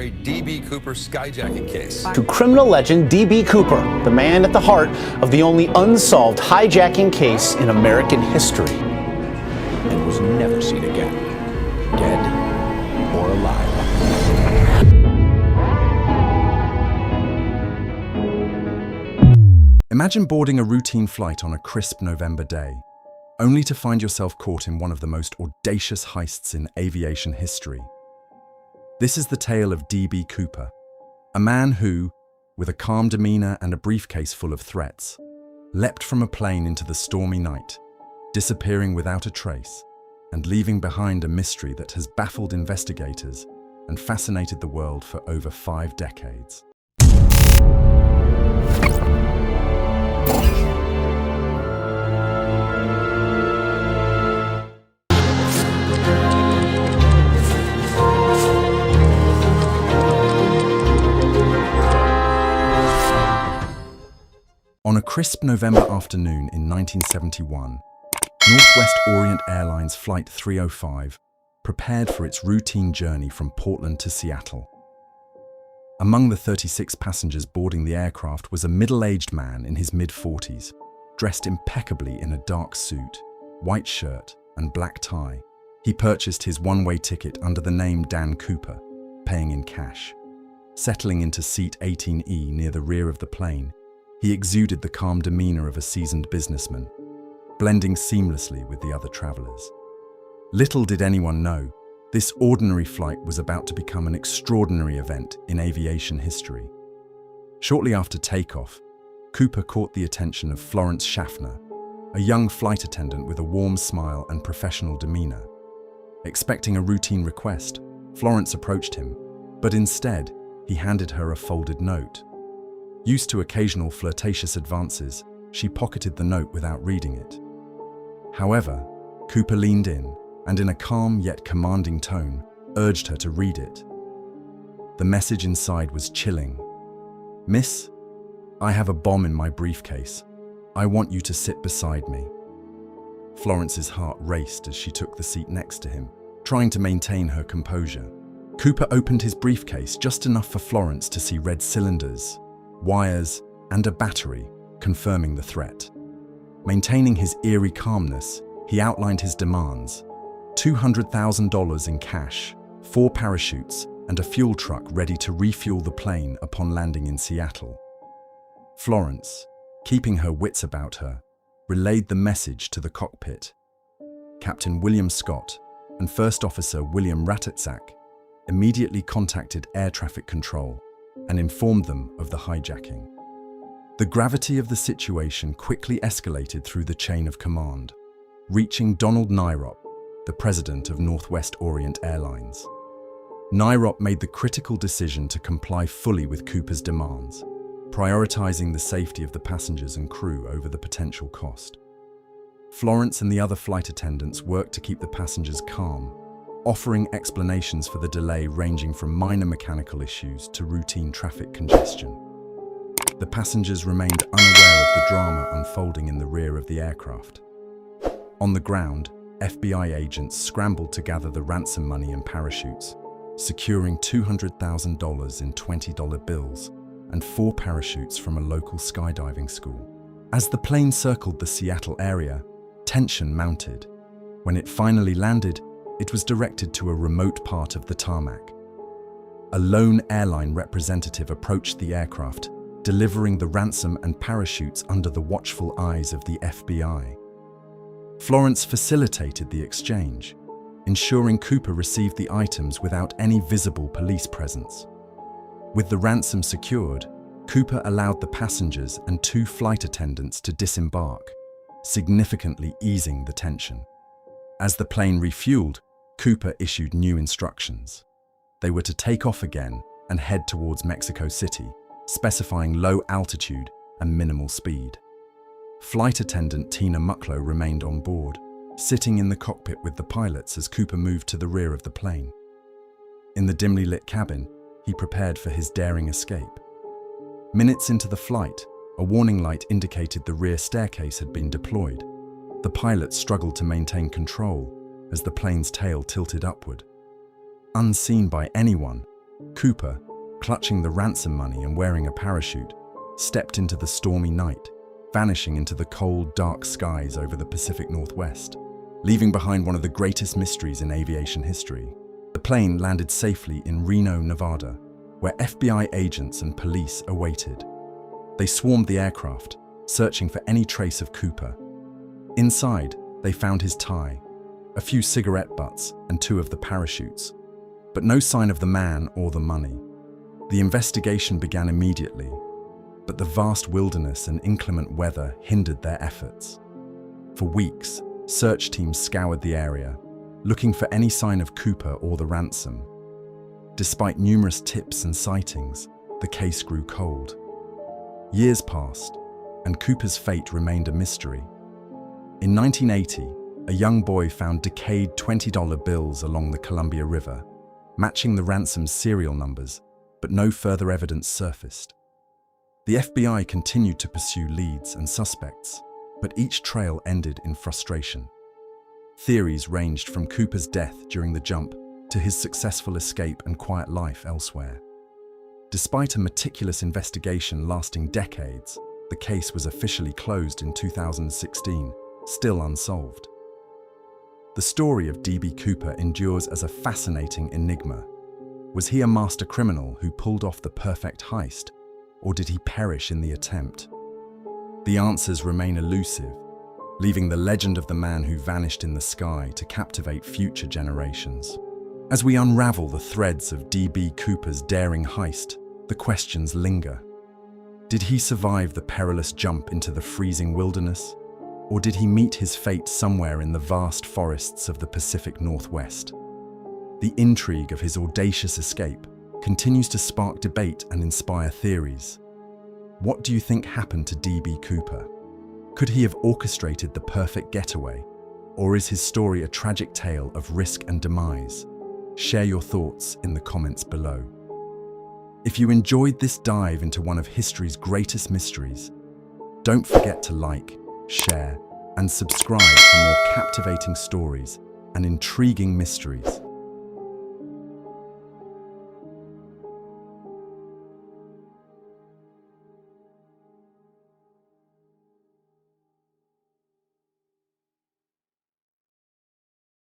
legendary D.B. Cooper skyjacking case. To criminal legend D.B. Cooper, the man at the heart of the only unsolved hijacking case in American history, and was never seen again, dead or alive. Imagine boarding a routine flight on a crisp November day, only to find yourself caught in one of the most audacious heists in aviation history. This is the tale of D.B. Cooper, a man who, with a calm demeanor and a briefcase full of threats, leapt from a plane into the stormy night, disappearing without a trace and leaving behind a mystery that has baffled investigators and fascinated the world for over 5 decades. On a crisp November afternoon in 1971, Northwest Orient Airlines Flight 305 prepared for its routine journey from Portland to Seattle. Among the 36 passengers boarding the aircraft was a middle-aged man in his mid-40s, dressed impeccably in a dark suit, white shirt, and black tie. He purchased his one-way ticket under the name Dan Cooper, paying in cash. Settling into seat 18E near the rear of the plane, he exuded the calm demeanor of a seasoned businessman, blending seamlessly with the other travelers. Little did anyone know, this ordinary flight was about to become an extraordinary event in aviation history. Shortly after takeoff, Cooper caught the attention of Florence Schaffner, a young flight attendant with a warm smile and professional demeanor. Expecting a routine request, Florence approached him, but instead, he handed her a folded note. Used to occasional flirtatious advances, she pocketed the note without reading it. However, Cooper leaned in and in a calm yet commanding tone, urged her to read it. The message inside was chilling. "Miss, I have a bomb in my briefcase. I want you to sit beside me." Florence's heart raced as she took the seat next to him, trying to maintain her composure. Cooper opened his briefcase just enough for Florence to see red cylinders, wires, and a battery, confirming the threat. Maintaining his eerie calmness, he outlined his demands: $200,000 in cash, 4 parachutes, and a fuel truck ready to refuel the plane upon landing in Seattle. Florence, keeping her wits about her, relayed the message to the cockpit. Captain William Scott and First Officer William Ratitzak immediately contacted air traffic control and informed them of the hijacking. The gravity of the situation quickly escalated through the chain of command, reaching Donald Nyrop, the president of Northwest Orient Airlines. Nyrop made the critical decision to comply fully with Cooper's demands, prioritizing the safety of the passengers and crew over the potential cost. Florence and the other flight attendants worked to keep the passengers calm, offering explanations for the delay ranging from minor mechanical issues to routine traffic congestion. The passengers remained unaware of the drama unfolding in the rear of the aircraft. On the ground, FBI agents scrambled to gather the ransom money and parachutes, securing $200,000 in $20 bills and 4 parachutes from a local skydiving school. As the plane circled the Seattle area, tension mounted. When it finally landed, it was directed to a remote part of the tarmac. A lone airline representative approached the aircraft, delivering the ransom and parachutes under the watchful eyes of the FBI. Florence facilitated the exchange, ensuring Cooper received the items without any visible police presence. With the ransom secured, Cooper allowed the passengers and 2 flight attendants to disembark, significantly easing the tension. As the plane refueled, Cooper issued new instructions. They were to take off again and head towards Mexico City, specifying low altitude and minimal speed. Flight attendant Tina Mucklow remained on board, sitting in the cockpit with the pilots as Cooper moved to the rear of the plane. In the dimly lit cabin, he prepared for his daring escape. Minutes into the flight, a warning light indicated the rear staircase had been deployed. The pilot struggled to maintain control as the plane's tail tilted upward. Unseen by anyone, Cooper, clutching the ransom money and wearing a parachute, stepped into the stormy night, vanishing into the cold, dark skies over the Pacific Northwest, leaving behind one of the greatest mysteries in aviation history. The plane landed safely in Reno, Nevada, where FBI agents and police awaited. They swarmed the aircraft, searching for any trace of Cooper. Inside, they found his tie, a few cigarette butts, and 2 of the parachutes, but no sign of the man or the money. The investigation began immediately, but the vast wilderness and inclement weather hindered their efforts. For weeks, search teams scoured the area, looking for any sign of Cooper or the ransom. Despite numerous tips and sightings, the case grew cold. Years passed, and Cooper's fate remained a mystery. In 1980, a young boy found decayed $20 bills along the Columbia River, matching the ransom's serial numbers, but no further evidence surfaced. The FBI continued to pursue leads and suspects, but each trail ended in frustration. Theories ranged from Cooper's death during the jump to his successful escape and quiet life elsewhere. Despite a meticulous investigation lasting decades, the case was officially closed in 2016, still unsolved. The story of D.B. Cooper endures as a fascinating enigma. Was he a master criminal who pulled off the perfect heist, or did he perish in the attempt? The answers remain elusive, leaving the legend of the man who vanished in the sky to captivate future generations. As we unravel the threads of D.B. Cooper's daring heist, the questions linger. Did he survive the perilous jump into the freezing wilderness? Or did he meet his fate somewhere in the vast forests of the Pacific Northwest? The intrigue of his audacious escape continues to spark debate and inspire theories. What do you think happened to D.B. Cooper? Could he have orchestrated the perfect getaway? Or is his story a tragic tale of risk and demise? Share your thoughts in the comments below. If you enjoyed this dive into one of history's greatest mysteries, don't forget to like, share, and subscribe for more captivating stories and intriguing mysteries.